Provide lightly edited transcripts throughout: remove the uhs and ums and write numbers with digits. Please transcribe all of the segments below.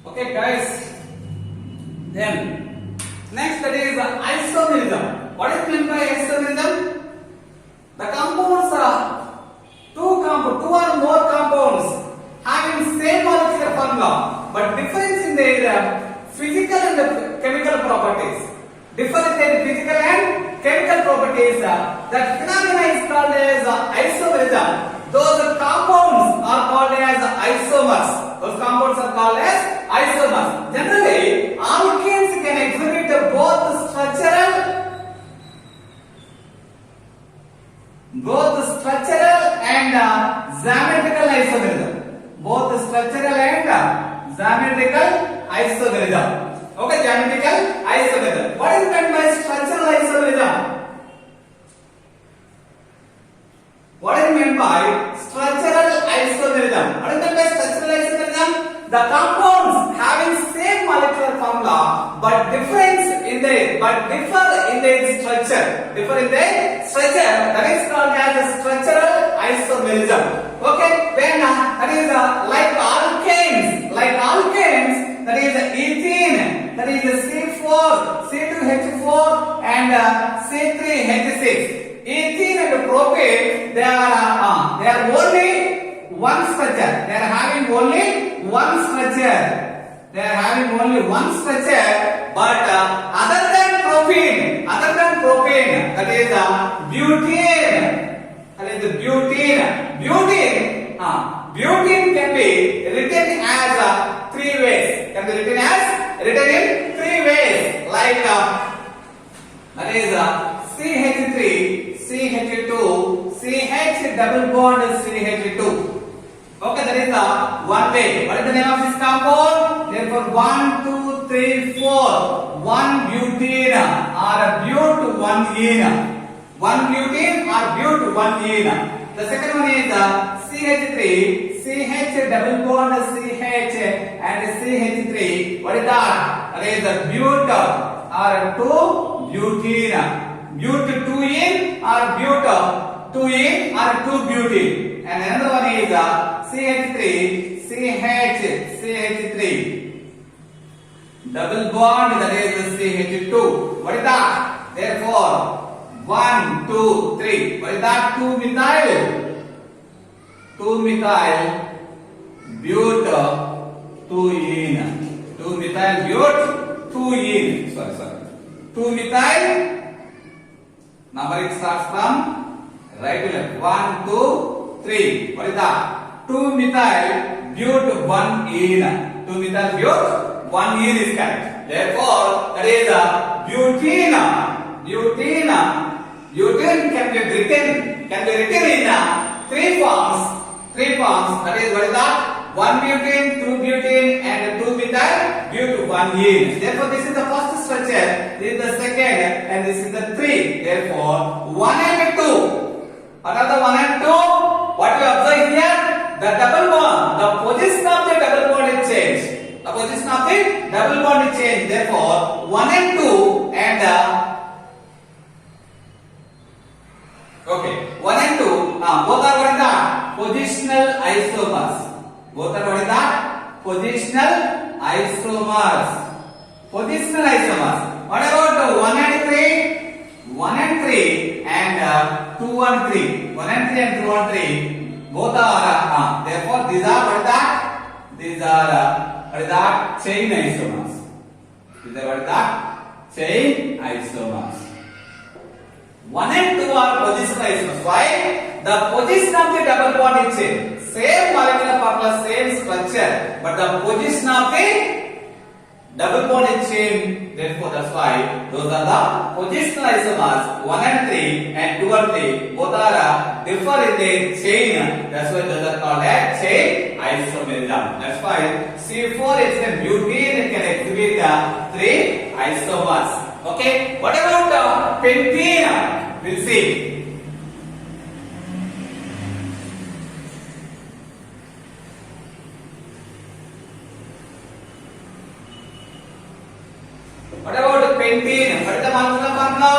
Okay, guys. Then next that is isomerism. What is meant by isomerism? The compounds are two or more compounds having same molecular formula but difference in their physical and chemical properties. Difference in their physical and chemical properties. That phenomena is called as isomerism. Those compounds are called as isomers. Those compounds are called as isomers. Generally, alkenes can exhibit both structural and geometrical isomerism. Both structural and geometrical isomerism. Okay, geometrical isomerism. What is meant by structural isomerism? What is meant by structural isomerism? What is meant by structural isomerism? The compounds having same molecular formula but differ in their structure. That is called as structural isomerism. Okay, when that is like alkanes, that is ethene, that is C4, C2H4 and C3H6. Ethene and propane, they are only one structure. They are having only one structure. But other than propane, that is butene can be written as three ways. Written in three ways, like that is CH3, CH2, CH double bond CH2. Okay, that is the one way. What is the name of this compound? Therefore, 1, 2, 3, 4. 1 butene or but 1 ene. 1 butene or but 1 ene. The second one is CH3, CH double bond CH and CH3. What is that? That is the but or 2 butene. But 2 ene or but 2 ene or 2 butene. And another one is CH3, CH3. Double bond, that is CH2. What is that? Therefore, 1, 2, 3. What is that? 2 methyl. 2 methyl but 2 ene. 2 methyl but 2 ene. Sorry. 2 methyl. Number it starts from right to left. 1, 2, 3. What is that? 2 methyl but 1 ene. 2 methyl but 1 ene is correct. Therefore, that is butene. Butene can be written in three forms. That is, what is that? 1 butene, 2 butene, and 2 methyl but 1 ene. Therefore, this is the first structure. This is the second, and this is the 3. Therefore, 1 and 2. What are the 1 and 2? What you observe here? The double bond. The position of the double bond is changed. Therefore, 1 and 2 and 1 and 2. Both are what is that? Positional isomers. Positional isomers. What about 1 and 3? 1 and 3 and 2 and 3. 1 and 3 and 2 and 3. Both are therefore these are what is that? These are what is that? Chain isomers. These are what is that? Chain isomers. 1 and 2 are positional isomers. Why? The position of the double bond is same. Same molecular formula, same structure, but the position of the double bond is same. Therefore, that's why those are the positional isomers. 1 and 3 and 2 and 3 both are differ in their chain. That's why those are called as chain isomerism. That's why C4 is a butene can exhibit the 3 isomers. Okay. What about pentene? We'll see. What about pentene? What is the molecular formula?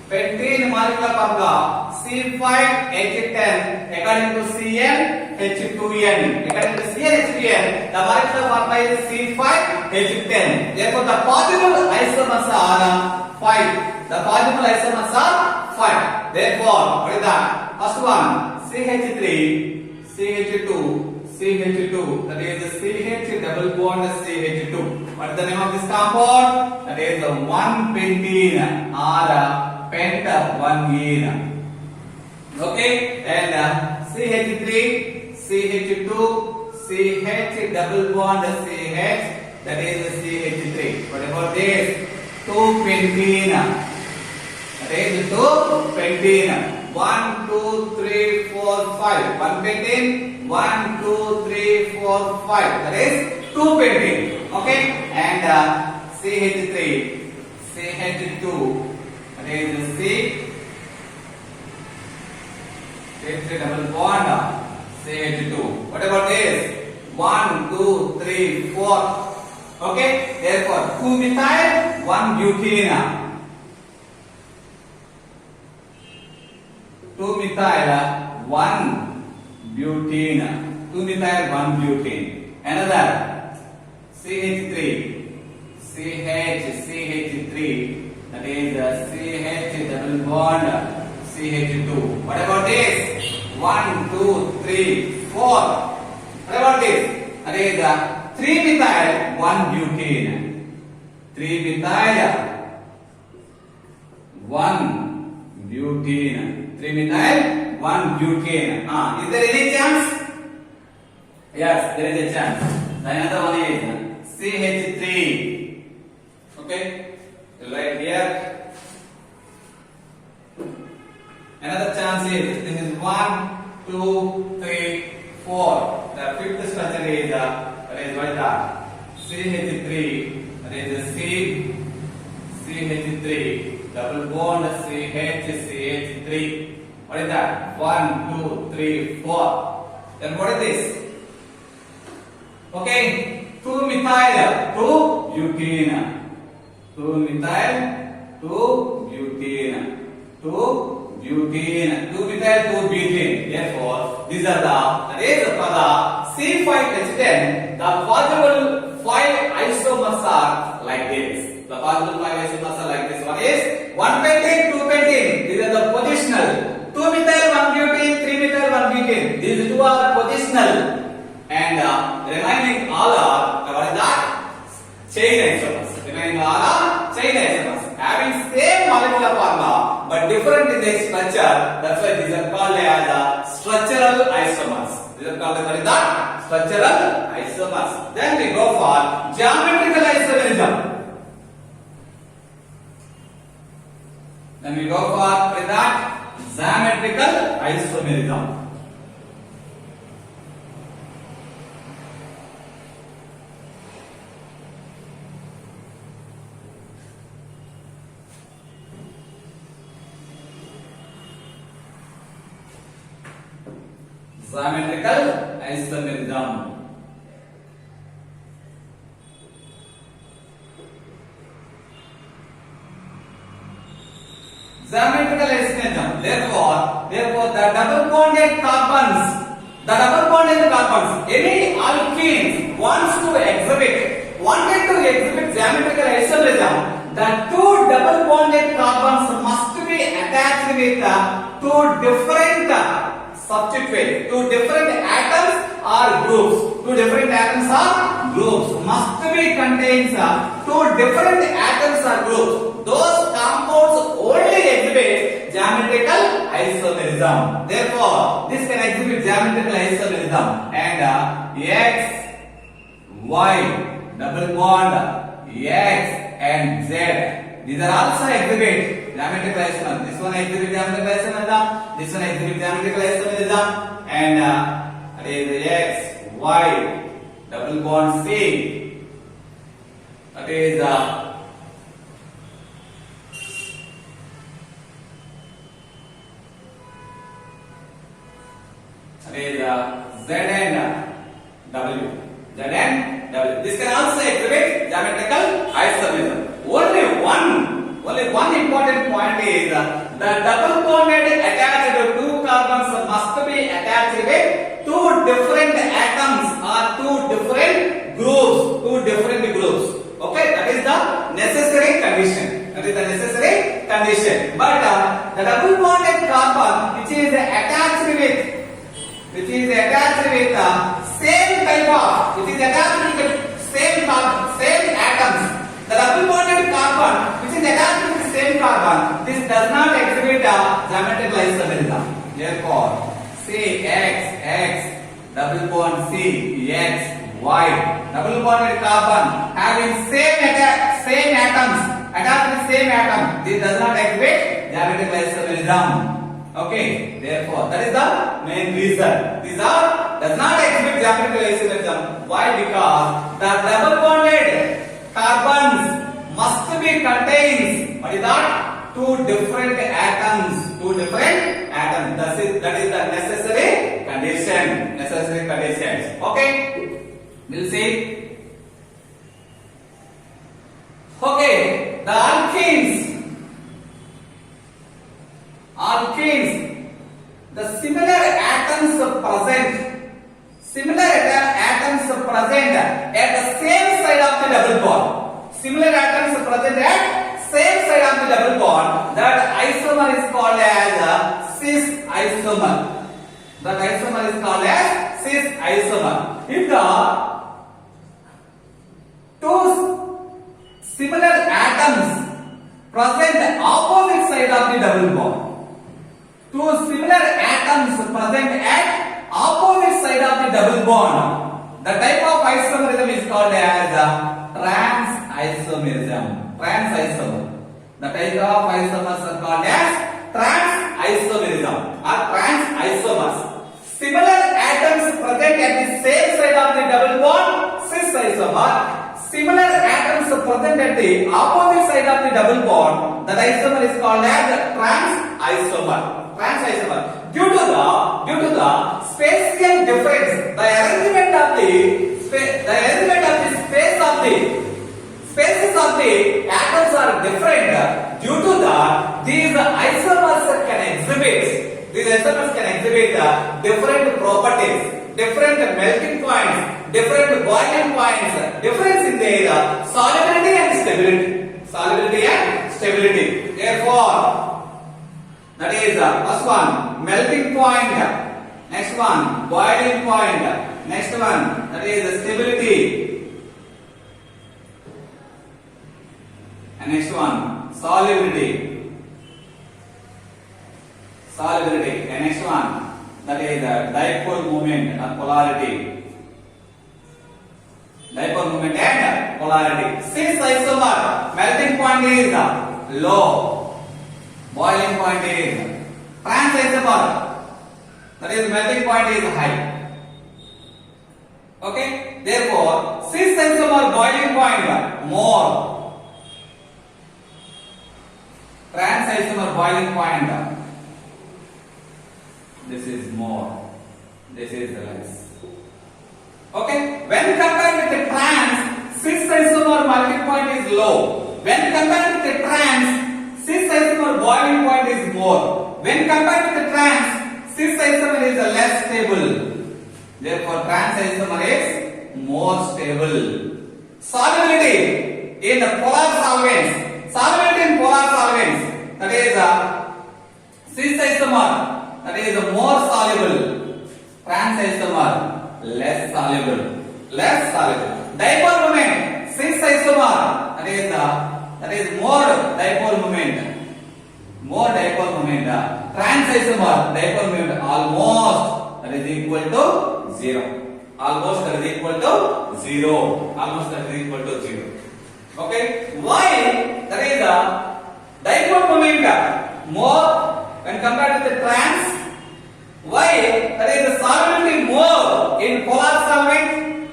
Pentene molecular formula C5H10 according to Cn H2N. Regarding the CnH2n, the molecular formula is C5H10. Therefore, the possible isomers are 5. The possible isomers are 5. Therefore, what is that? First one, CH3, CH2, CH2. That is CH double bond CH2. What is the name of this compound? That is 1-pentene or penta-1-ene. Okay, and CH3, CH2, CH double bond CH. That is CH3. What about this? 2-pentene. That is 2-pentene. 1, 2, 3, 4, 5. 1-pentene. 1, 2, 3, 4, 5. That is 2-pentene. Okay, and CH3, CH2. That is CH3 double bond CH2. What about this? 1, 2, 3, 4. Okay, therefore 2-methyl, 1-butene. 2-methyl, 1-butene. 2-methyl, 1-butene. Another CH3, CH3. That is CH double bond CH2. What about this? 1, 2, 3, 4. What about this? That is 3-methyl, 1-butene. 3-methyl, 1-butene. 3-methyl, 1-butene. Is there any chance? Yes, there is a chance. The another one is CH3. Okay, right here. Another chance is this is 1, 2, 3, 4. The fifth structure is what is that? CH3. That is CH3 double bond CH3. What is that? 1, 2, 3, 4. Then what is this? Okay, 2-methyl, 2-butene. 2-methyl, 2-butene. 2-butene. 2-methyl, 2-butene. Therefore, these are that is for the C5H10, the possible 5 isomers are like this. The possible 5 isomers are like this. One is 1-pentene, 2-pentene. These are the positional. 2-methyl, 1-butene, 3-methyl, 1-butene. These two are positional. And remaining all are, what is that? Chain isomers. Remaining all are chain isomers. Having same molecular formula but different in their structure. That's why these are called as structural isomers. These are called as structural isomers. Then we go for geometrical isomerism. Then we go for that geometrical isomerism. Geometrical isomerism. Geometrical isomerism. Therefore, the double bonded carbons, any alkenes wanted to exhibit geometrical isomerism, the two double bonded carbons must be attached with two different substitute. Two different atoms or groups. Two different atoms or groups must be contains two different atoms or groups. Those compounds only exhibit geometrical isomerism. Therefore, this can exhibit geometrical isomerism. And X, Y, double bond, X and Z. These are also exhibit geometrical isomerism. This one exhibit geometrical isomerism. This one exhibit geometrical isomerism. And that is X, Y, double bond C. That is Z and W. Z and W. This can also exhibit geometrical isomerism. Only one important point is the double bonded attached two carbons must be attached with two different is attached with same type of, it is attached with same atoms. The double bonded carbon which is attached with the same carbon, this does not exhibit geometrical isomerism. Therefore, say X, double bond C, X, Y, double bonded carbon having same atoms, attached with same atom. This does not exhibit geometrical isomerism. Okay, therefore that is the main reason. These does not exhibit geometrical isomerism. Why? Because the double bonded carbons must be contains what is that? Two different atoms. That is the necessary condition. Necessary conditions. Okay, we'll see. Okay, the alkenes, the similar atoms present at the same side of the double bond. Similar atoms present at same side of the double bond. That isomer is called as cis isomer. If the two similar atoms present opposite side of the double bond. Two similar atoms present at opposite side of the double bond. The type of isomerism is called as trans-isomerism. The type of isomers are called as trans-isomerism or trans-isomers. Similar atoms present at the same side of the double bond, cis-isomer. Similar atoms present at the opposite side of the double bond, that isomer is called as trans-isomer. Due to the spatial difference, the arrangement of the spaces of the atoms are different. Due to that, these isomers can exhibit different properties, different melting points, different boiling points, difference in their solubility and stability. Therefore, that is first one melting point, next one boiling point, next one that is stability, and next one solubility, and next one that is dipole moment or polarity. Dipole moment and polarity. Cis isomer melting point is low. Boiling point is trans isomer, that is melting point is high. Okay, therefore cis isomer boiling point more, trans isomer boiling point this is more, this is less. Okay, when compared with the trans, cis isomer melting point is low. When compared with the trans, cis isomer boiling point is more. When compared with the trans, cis isomer is less stable. Therefore, trans isomer is more stable. Solubility in the polar solvents. Solubility in polar solvents. That is cis isomer. That is more soluble. Trans isomer less soluble. Dipole moment. Cis isomer. That is more dipole moment. Trans isomer dipole moment almost that is equal to 0. Almost that is equal to 0. Okay. Why? That is dipole moment more when compared with the trans. Why? That is the solubility more in polar solvent.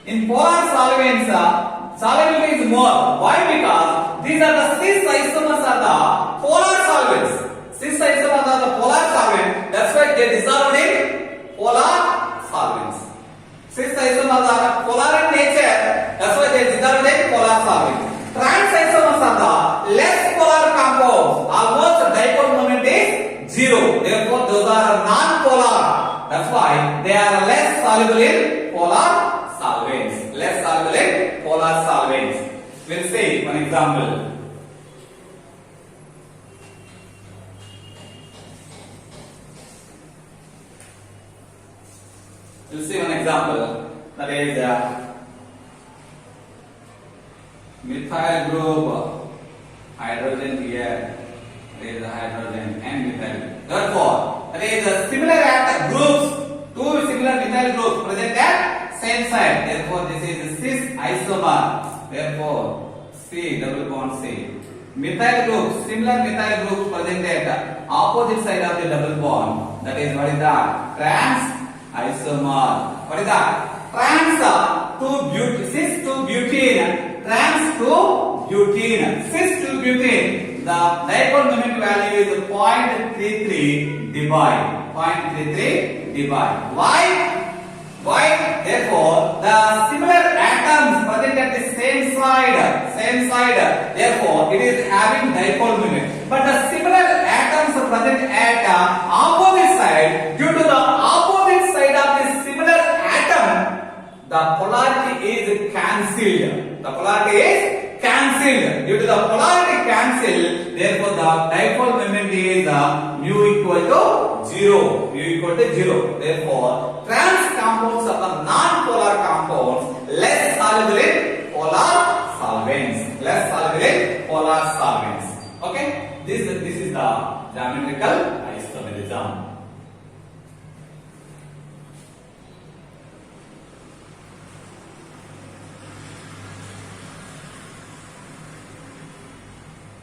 In polar solvents, solubility is more. Why? Because these are the cis isomers are the polar solvents. Cis isomers are the polar solvents. That's why they dissolved in polar solvents. Cis isomers are polar in nature. That's why they dissolved in polar solvents. Trans isomers are the less polar compounds. Almost dipole moment is 0. Therefore, those are non-polar. That's why they are less soluble in polar solvents. We'll see one example. We'll see one example. That is methyl group, hydrogen here. There is a hydrogen and methyl. Therefore, that is a similar at groups, two similar methyl groups present at same side. Therefore, this is a cis isomer. Therefore, C double bond C. Methyl groups, similar methyl groups present at opposite side of the double bond. That is what is that? Trans isomer. What is that? Trans to butene, cis to butene, trans to butene, cis to butene. The dipole moment value is 0.33 divide. 0.33 divide. Why? Why? Therefore, the similar atoms present at the same side. Therefore, it is having dipole moment. But the similar atoms present at opposite side, due to the opposite side of the similar atom, the polarity is cancelled. The polarity is cancelled. Due to the polarity cancelled, therefore the dipole moment is mu equal to 0. Mu equal to 0. Therefore, trans compounds are non-polar compounds, less soluble in polar solvents. Less soluble in polar solvents. Okay? This is the geometrical isomerism.